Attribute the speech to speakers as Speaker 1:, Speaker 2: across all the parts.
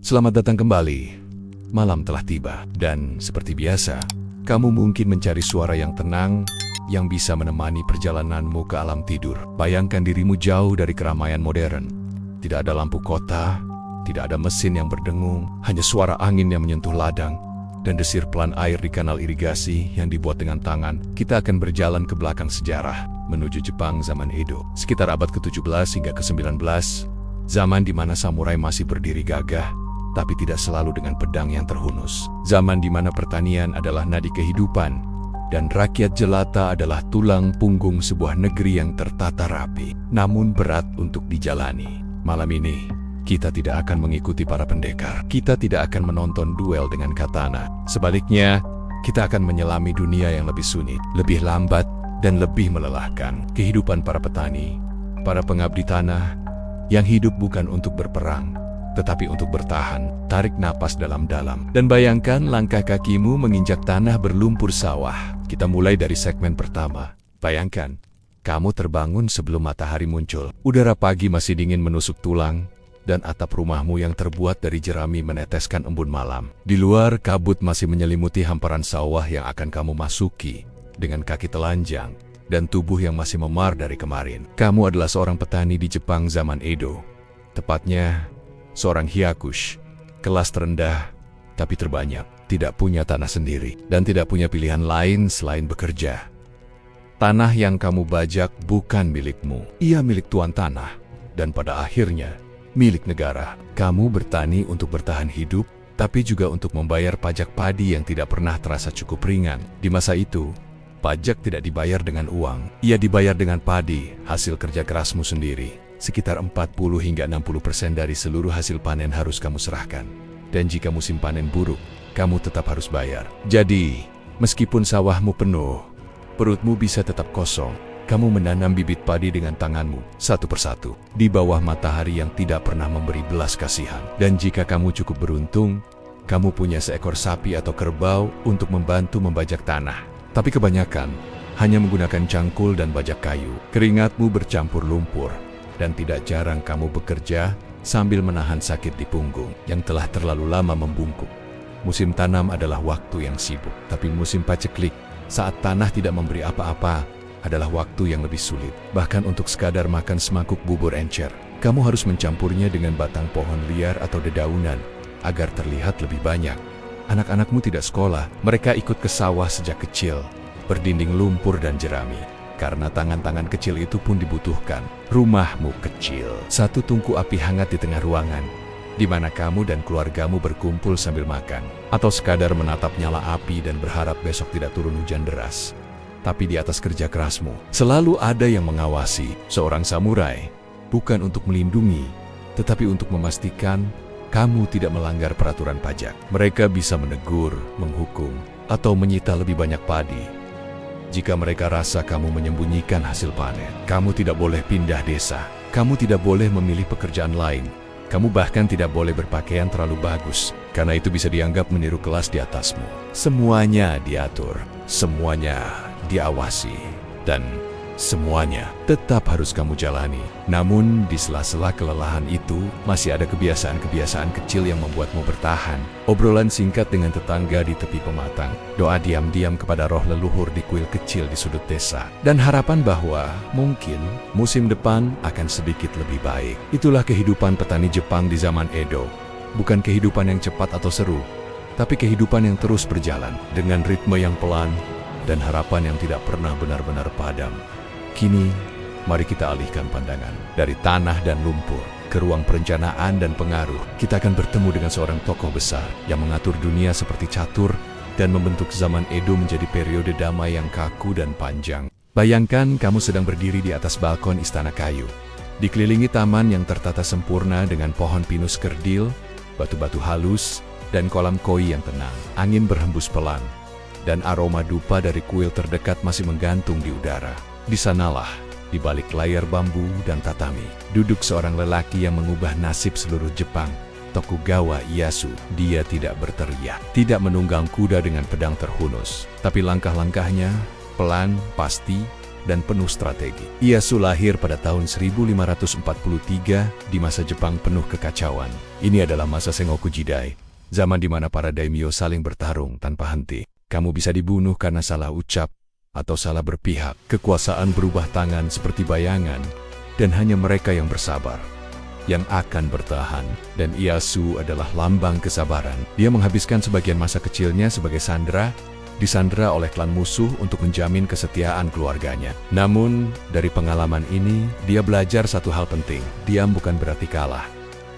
Speaker 1: Selamat datang kembali. Malam telah tiba, dan seperti biasa, kamu mungkin mencari suara yang tenang, yang bisa menemani perjalananmu ke alam tidur. Bayangkan dirimu jauh dari keramaian modern. Tidak ada lampu kota, tidak ada mesin yang berdengung, hanya suara angin yang menyentuh ladang, dan desir pelan air di kanal irigasi yang dibuat dengan tangan. Kita akan berjalan ke belakang sejarah, menuju Jepang zaman Edo, sekitar abad ke-17 hingga ke-19, zaman di mana samurai masih berdiri gagah, tapi tidak selalu dengan pedang yang terhunus. Zaman di mana pertanian adalah nadi kehidupan, dan rakyat jelata adalah tulang punggung sebuah negeri yang tertata rapi, namun berat untuk dijalani. Malam ini, kita tidak akan mengikuti para pendekar. Kita tidak akan menonton duel dengan katana. Sebaliknya, kita akan menyelami dunia yang lebih sunyi, lebih lambat, dan lebih melelahkan. Kehidupan para petani, para pengabdi tanah, yang hidup bukan untuk berperang, tetapi untuk bertahan. Tarik napas dalam-dalam, dan bayangkan langkah kakimu menginjak tanah berlumpur sawah. Kita mulai dari segmen pertama. Bayangkan, kamu terbangun sebelum matahari muncul. Udara pagi masih dingin menusuk tulang, dan atap rumahmu yang terbuat dari jerami meneteskan embun malam. Di luar, kabut masih menyelimuti hamparan sawah yang akan kamu masuki, dengan kaki telanjang, dan tubuh yang masih memar dari kemarin. Kamu adalah seorang petani di Jepang zaman Edo. Tepatnya, seorang hyakush, kelas terendah, tapi terbanyak, tidak punya tanah sendiri, dan tidak punya pilihan lain selain bekerja. Tanah yang kamu bajak bukan milikmu, ia milik tuan tanah, dan pada akhirnya, milik negara. Kamu bertani untuk bertahan hidup, tapi juga untuk membayar pajak padi yang tidak pernah terasa cukup ringan. Di masa itu, pajak tidak dibayar dengan uang, ia dibayar dengan padi, hasil kerja kerasmu sendiri. Sekitar 40 hingga 60% dari seluruh hasil panen harus kamu serahkan. Dan jika musim panen buruk, kamu tetap harus bayar. Jadi, meskipun sawahmu penuh, perutmu bisa tetap kosong. Kamu menanam bibit padi dengan tanganmu, satu persatu, di bawah matahari yang tidak pernah memberi belas kasihan. Dan jika kamu cukup beruntung, kamu punya seekor sapi atau kerbau untuk membantu membajak tanah. Tapi kebanyakan hanya menggunakan cangkul dan bajak kayu. Keringatmu bercampur lumpur, dan tidak jarang kamu bekerja sambil menahan sakit di punggung yang telah terlalu lama membungkuk. Musim tanam adalah waktu yang sibuk, tapi musim paceklik, saat tanah tidak memberi apa-apa, adalah waktu yang lebih sulit. Bahkan untuk sekadar makan semangkuk bubur encer, kamu harus mencampurnya dengan batang pohon liar atau dedaunan agar terlihat lebih banyak. Anak-anakmu tidak sekolah, mereka ikut ke sawah sejak kecil, berdinding lumpur dan jerami. Karena tangan-tangan kecil itu pun dibutuhkan. Rumahmu kecil, satu tungku api hangat di tengah ruangan, di mana kamu dan keluargamu berkumpul sambil makan, atau sekadar menatap nyala api dan berharap besok tidak turun hujan deras. Tapi di atas kerja kerasmu, selalu ada yang mengawasi. Seorang samurai, bukan untuk melindungi, tetapi untuk memastikan kamu tidak melanggar peraturan pajak. Mereka bisa menegur, menghukum, atau menyita lebih banyak padi jika mereka rasa kamu menyembunyikan hasil panen. Kamu tidak boleh pindah desa. Kamu tidak boleh memilih pekerjaan lain. Kamu bahkan tidak boleh berpakaian terlalu bagus, karena itu bisa dianggap meniru kelas di atasmu. Semuanya diatur, semuanya diawasi, dan semuanya tetap harus kamu jalani. Namun, di sela-sela kelelahan itu, masih ada kebiasaan-kebiasaan kecil yang membuatmu bertahan. Obrolan singkat dengan tetangga di tepi pematang, doa diam-diam kepada roh leluhur di kuil kecil di sudut desa, dan harapan bahwa mungkin musim depan akan sedikit lebih baik. Itulah kehidupan petani Jepang di zaman Edo. Bukan kehidupan yang cepat atau seru, tapi kehidupan yang terus berjalan dengan ritme yang pelan dan harapan yang tidak pernah benar-benar padam. Kini, mari kita alihkan pandangan dari tanah dan lumpur ke ruang perencanaan dan pengaruh. Kita akan bertemu dengan seorang tokoh besar yang mengatur dunia seperti catur dan membentuk zaman Edo menjadi periode damai yang kaku dan panjang. Bayangkan kamu sedang berdiri di atas balkon istana kayu, dikelilingi taman yang tertata sempurna dengan pohon pinus kerdil, batu-batu halus, dan kolam koi yang tenang. Angin berhembus pelan, dan aroma dupa dari kuil terdekat masih menggantung di udara. Di sanalah, di balik layar bambu dan tatami, duduk seorang lelaki yang mengubah nasib seluruh Jepang, Tokugawa Ieyasu. Dia tidak berteriak, tidak menunggang kuda dengan pedang terhunus, tapi langkah-langkahnya pelan, pasti, dan penuh strategi. Ieyasu lahir pada tahun 1543 di masa Jepang penuh kekacauan. Ini adalah masa Sengoku Jidai, zaman di mana para daimyo saling bertarung tanpa henti. Kamu bisa dibunuh karena salah ucap atau salah berpihak. Kekuasaan berubah tangan seperti bayangan, dan hanya mereka yang bersabar yang akan bertahan. Dan Ieyasu adalah lambang kesabaran. Dia menghabiskan sebagian masa kecilnya sebagai sandera, disandera oleh klan musuh untuk menjamin kesetiaan keluarganya. Namun, dari pengalaman ini, dia belajar satu hal penting. Diam bukan berarti kalah,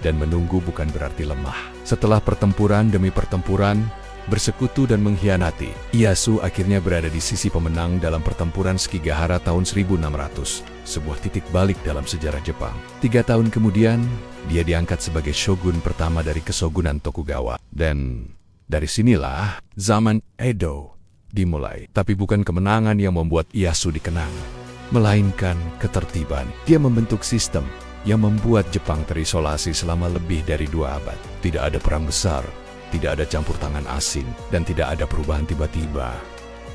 Speaker 1: dan menunggu bukan berarti lemah. Setelah pertempuran demi pertempuran, bersekutu dan mengkhianati, Ieyasu akhirnya berada di sisi pemenang dalam pertempuran Sekigahara tahun 1600, sebuah titik balik dalam sejarah Jepang. 3 tahun kemudian, dia diangkat sebagai shogun pertama dari Kesogunan Tokugawa. Dan dari sinilah zaman Edo dimulai. Tapi bukan kemenangan yang membuat Ieyasu dikenang, melainkan ketertiban. Dia membentuk sistem yang membuat Jepang terisolasi selama lebih dari 2 abad. Tidak ada perang besar, tidak ada campur tangan asing, dan tidak ada perubahan tiba-tiba.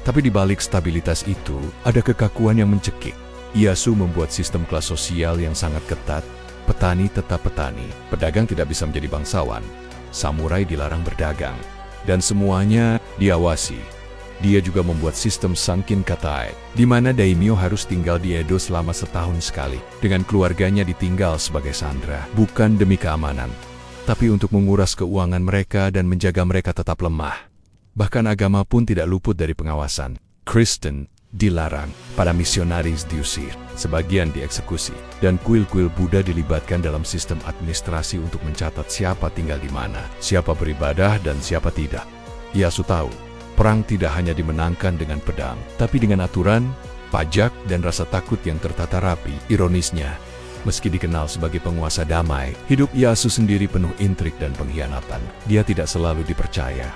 Speaker 1: Tapi di balik stabilitas itu, ada kekakuan yang mencekik. Ieyasu membuat sistem kelas sosial yang sangat ketat. Petani tetap petani, pedagang tidak bisa menjadi bangsawan, samurai dilarang berdagang, dan semuanya diawasi. Dia juga membuat sistem Sankin Katai, di mana daimyo harus tinggal di Edo selama setahun sekali. Dengan keluarganya ditinggal sebagai sandera, bukan demi keamanan, tapi untuk menguras keuangan mereka dan menjaga mereka tetap lemah. Bahkan agama pun tidak luput dari pengawasan. Kristen dilarang, para misionaris diusir, sebagian dieksekusi, dan kuil-kuil Buddha dilibatkan dalam sistem administrasi untuk mencatat siapa tinggal di mana, siapa beribadah dan siapa tidak. Ieyasu tahu, perang tidak hanya dimenangkan dengan pedang, tapi dengan aturan, pajak, dan rasa takut yang tertata rapi. Ironisnya, meski dikenal sebagai penguasa damai, hidup Ieyasu sendiri penuh intrik dan pengkhianatan. Dia tidak selalu dipercaya.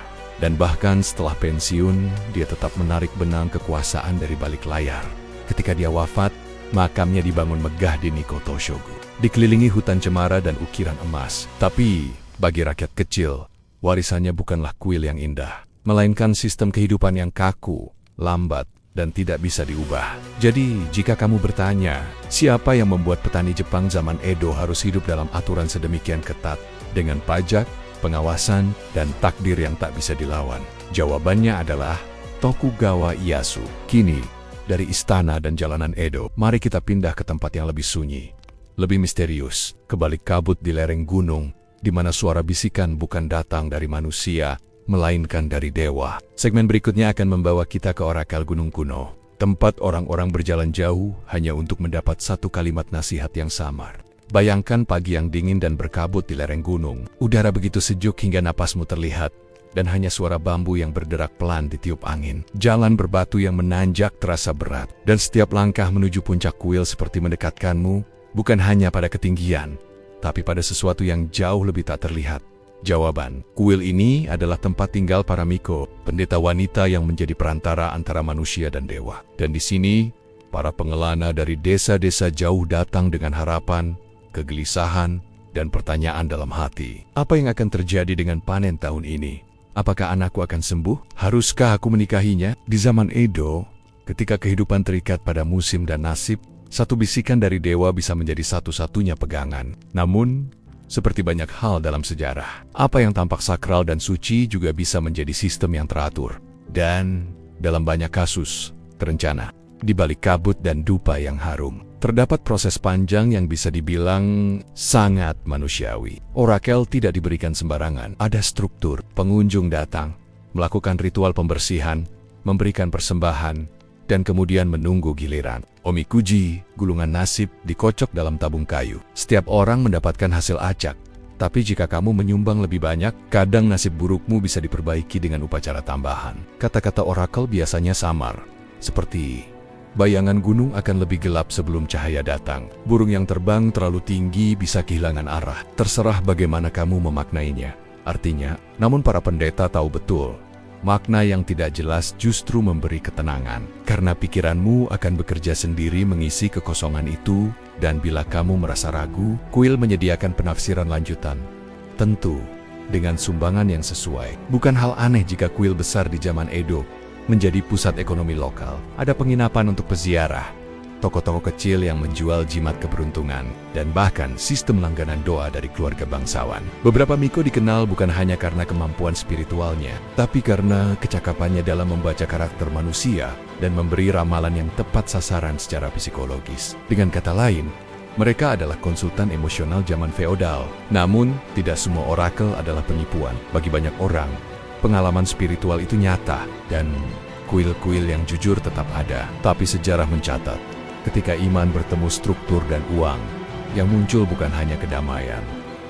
Speaker 1: Dan bahkan setelah pensiun, dia tetap menarik benang kekuasaan dari balik layar. Ketika dia wafat, makamnya dibangun megah di Nikoto Shogu, dikelilingi hutan cemara dan ukiran emas. Tapi, bagi rakyat kecil, warisannya bukanlah kuil yang indah, melainkan sistem kehidupan yang kaku, lambat, dan tidak bisa diubah. Jadi, jika kamu bertanya, siapa yang membuat petani Jepang zaman Edo harus hidup dalam aturan sedemikian ketat, dengan pajak, pengawasan, dan takdir yang tak bisa dilawan? Jawabannya adalah Tokugawa Ieyasu. Kini, dari istana dan jalanan Edo, mari kita pindah ke tempat yang lebih sunyi, lebih misterius, ke balik kabut di lereng gunung, di mana suara bisikan bukan datang dari manusia, melainkan dari dewa. Segmen berikutnya akan membawa kita ke Orakel Gunung Kuno, tempat orang-orang berjalan jauh hanya untuk mendapat satu kalimat nasihat yang samar. Bayangkan pagi yang dingin dan berkabut di lereng gunung. Udara begitu sejuk hingga napasmu terlihat, dan hanya suara bambu yang berderak pelan ditiup angin. Jalan berbatu yang menanjak terasa berat, dan setiap langkah menuju puncak kuil seperti mendekatkanmu, bukan hanya pada ketinggian, tapi pada sesuatu yang jauh lebih tak terlihat. Jawaban, kuil ini adalah tempat tinggal para miko, pendeta wanita yang menjadi perantara antara manusia dan dewa. Dan di sini, para pengelana dari desa-desa jauh datang dengan harapan, kegelisahan, dan pertanyaan dalam hati. Apa yang akan terjadi dengan panen tahun ini? Apakah anakku akan sembuh? Haruskah aku menikahinya? Di zaman Edo, ketika kehidupan terikat pada musim dan nasib, satu bisikan dari dewa bisa menjadi satu-satunya pegangan. Namun, seperti banyak hal dalam sejarah, apa yang tampak sakral dan suci juga bisa menjadi sistem yang teratur. Dan, dalam banyak kasus, terencana. Di balik kabut dan dupa yang harum, terdapat proses panjang yang bisa dibilang sangat manusiawi. Orakel tidak diberikan sembarangan. Ada struktur. Pengunjung datang, melakukan ritual pembersihan, memberikan persembahan, dan kemudian menunggu giliran. Omikuji, gulungan nasib, dikocok dalam tabung kayu. Setiap orang mendapatkan hasil acak. Tapi jika kamu menyumbang lebih banyak, kadang nasib burukmu bisa diperbaiki dengan upacara tambahan. Kata-kata orakel biasanya samar, seperti bayangan gunung akan lebih gelap sebelum cahaya datang. Burung yang terbang terlalu tinggi bisa kehilangan arah. Terserah bagaimana kamu memaknainya. Artinya, namun para pendeta tahu betul, makna yang tidak jelas justru memberi ketenangan. Karena pikiranmu akan bekerja sendiri mengisi kekosongan itu, dan bila kamu merasa ragu, kuil menyediakan penafsiran lanjutan. Tentu, dengan sumbangan yang sesuai. Bukan hal aneh jika kuil besar di zaman Edo menjadi pusat ekonomi lokal. Ada penginapan untuk peziarah, tokoh-tokoh kecil yang menjual jimat keberuntungan, dan bahkan sistem langganan doa dari keluarga bangsawan. Beberapa miko dikenal bukan hanya karena kemampuan spiritualnya, tapi karena kecakapannya dalam membaca karakter manusia dan memberi ramalan yang tepat sasaran secara psikologis. Dengan kata lain, mereka adalah konsultan emosional zaman feodal. Namun, tidak semua orakel adalah penipuan. Bagi banyak orang, pengalaman spiritual itu nyata, dan kuil-kuil yang jujur tetap ada. Tapi sejarah mencatat, ketika iman bertemu struktur dan uang, yang muncul bukan hanya kedamaian,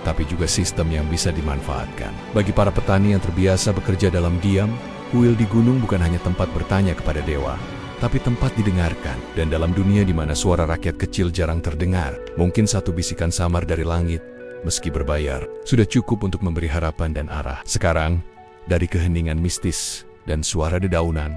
Speaker 1: tapi juga sistem yang bisa dimanfaatkan. Bagi para petani yang terbiasa bekerja dalam diam, kuil di gunung bukan hanya tempat bertanya kepada dewa, tapi tempat didengarkan. Dan dalam dunia di mana suara rakyat kecil jarang terdengar, mungkin satu bisikan samar dari langit, meski berbayar, sudah cukup untuk memberi harapan dan arah. Sekarang, dari keheningan mistis dan suara dedaunan,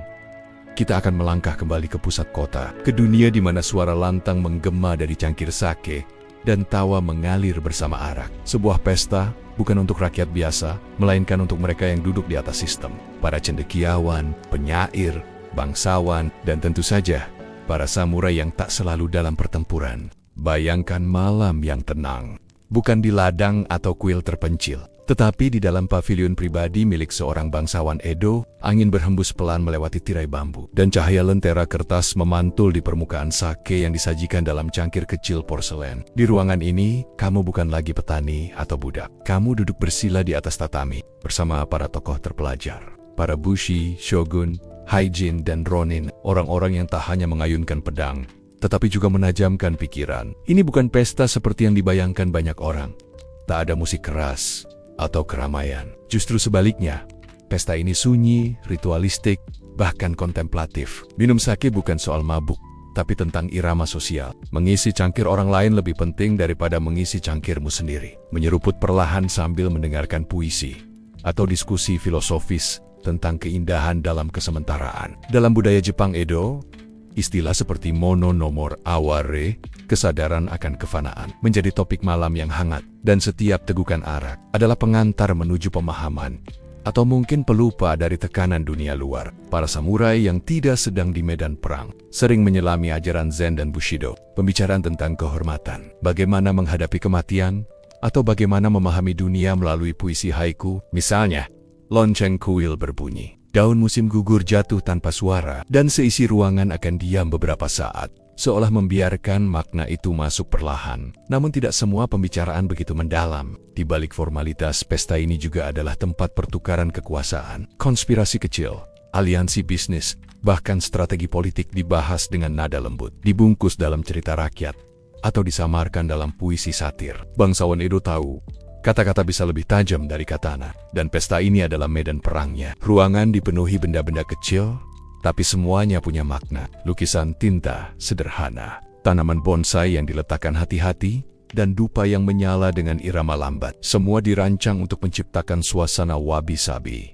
Speaker 1: kita akan melangkah kembali ke pusat kota, ke dunia di mana suara lantang menggema dari cangkir sake dan tawa mengalir bersama arak. Sebuah pesta bukan untuk rakyat biasa, melainkan untuk mereka yang duduk di atas sistem. Para cendekiawan, penyair, bangsawan, dan tentu saja para samurai yang tak selalu dalam pertempuran. Bayangkan malam yang tenang, bukan di ladang atau kuil terpencil, tetapi di dalam pavilion pribadi milik seorang bangsawan Edo. Angin berhembus pelan melewati tirai bambu, dan cahaya lentera kertas memantul di permukaan sake yang disajikan dalam cangkir kecil porselen. Di ruangan ini, kamu bukan lagi petani atau budak. Kamu duduk bersila di atas tatami, bersama para tokoh terpelajar. Para bushi, shogun, haijin, dan ronin, orang-orang yang tak hanya mengayunkan pedang, tetapi juga menajamkan pikiran. Ini bukan pesta seperti yang dibayangkan banyak orang. Tak ada musik keras atau keramaian. Justru sebaliknya, pesta ini sunyi, ritualistik, bahkan kontemplatif. Minum sake bukan soal mabuk, tapi tentang irama sosial. Mengisi cangkir orang lain lebih penting daripada mengisi cangkirmu sendiri. Menyeruput perlahan sambil mendengarkan puisi atau diskusi filosofis tentang keindahan dalam kesementaraan. Dalam budaya Jepang Edo, istilah seperti mono nomor aware, kesadaran akan kefanaan, menjadi topik malam yang hangat. Dan setiap tegukan arak adalah pengantar menuju pemahaman, atau mungkin pelupa dari tekanan dunia luar. Para samurai yang tidak sedang di medan perang sering menyelami ajaran Zen dan Bushido, pembicaraan tentang kehormatan, bagaimana menghadapi kematian, atau bagaimana memahami dunia melalui puisi haiku. Misalnya, lonceng kuil berbunyi, daun musim gugur jatuh tanpa suara, dan seisi ruangan akan diam beberapa saat, seolah membiarkan makna itu masuk perlahan. Namun tidak semua pembicaraan begitu mendalam. Di balik formalitas, pesta ini juga adalah tempat pertukaran kekuasaan. Konspirasi kecil, aliansi bisnis, bahkan strategi politik dibahas dengan nada lembut, dibungkus dalam cerita rakyat, atau disamarkan dalam puisi satir. Bangsawan Edo tahu, kata-kata bisa lebih tajam dari katana, dan pesta ini adalah medan perangnya. Ruangan dipenuhi benda-benda kecil, tapi semuanya punya makna. Lukisan tinta sederhana, tanaman bonsai yang diletakkan hati-hati, dan dupa yang menyala dengan irama lambat. Semua dirancang untuk menciptakan suasana wabi-sabi.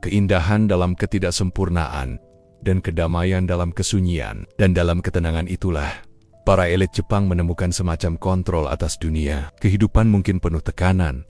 Speaker 1: Keindahan dalam ketidaksempurnaan, dan kedamaian dalam kesunyian. Dan dalam ketenangan itulah, para elit Jepang menemukan semacam kontrol atas dunia. Kehidupan mungkin penuh tekanan,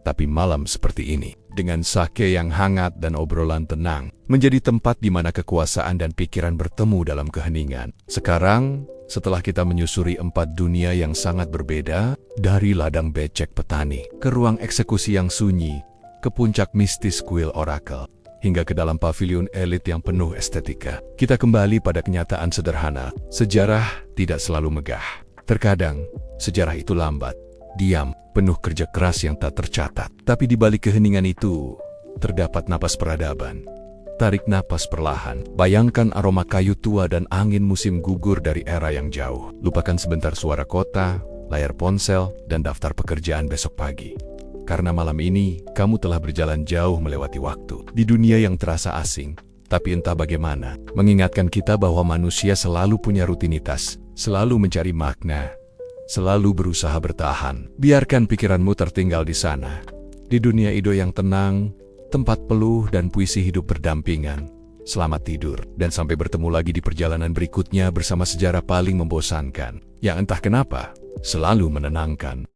Speaker 1: tapi malam seperti ini, dengan sake yang hangat dan obrolan tenang, menjadi tempat di mana kekuasaan dan pikiran bertemu dalam keheningan. Sekarang, setelah kita menyusuri 4 dunia yang sangat berbeda, dari ladang becek petani, ke ruang eksekusi yang sunyi, ke puncak mistis kuil orakel, hingga ke dalam pavilion elit yang penuh estetika, kita kembali pada kenyataan sederhana. Sejarah tidak selalu megah. Terkadang, sejarah itu lambat, diam, penuh kerja keras yang tak tercatat. Tapi di balik keheningan itu, terdapat napas peradaban. Tarik napas perlahan. Bayangkan aroma kayu tua dan angin musim gugur dari era yang jauh. Lupakan sebentar suara kota, layar ponsel, dan daftar pekerjaan besok pagi. Karena malam ini, kamu telah berjalan jauh melewati waktu. Di dunia yang terasa asing, tapi entah bagaimana, mengingatkan kita bahwa manusia selalu punya rutinitas, selalu mencari makna, selalu berusaha bertahan. Biarkan pikiranmu tertinggal di sana, di dunia Edo yang tenang, tempat peluh dan puisi hidup berdampingan. Selamat tidur, dan sampai bertemu lagi di perjalanan berikutnya bersama sejarah paling membosankan, yang entah kenapa, selalu menenangkan.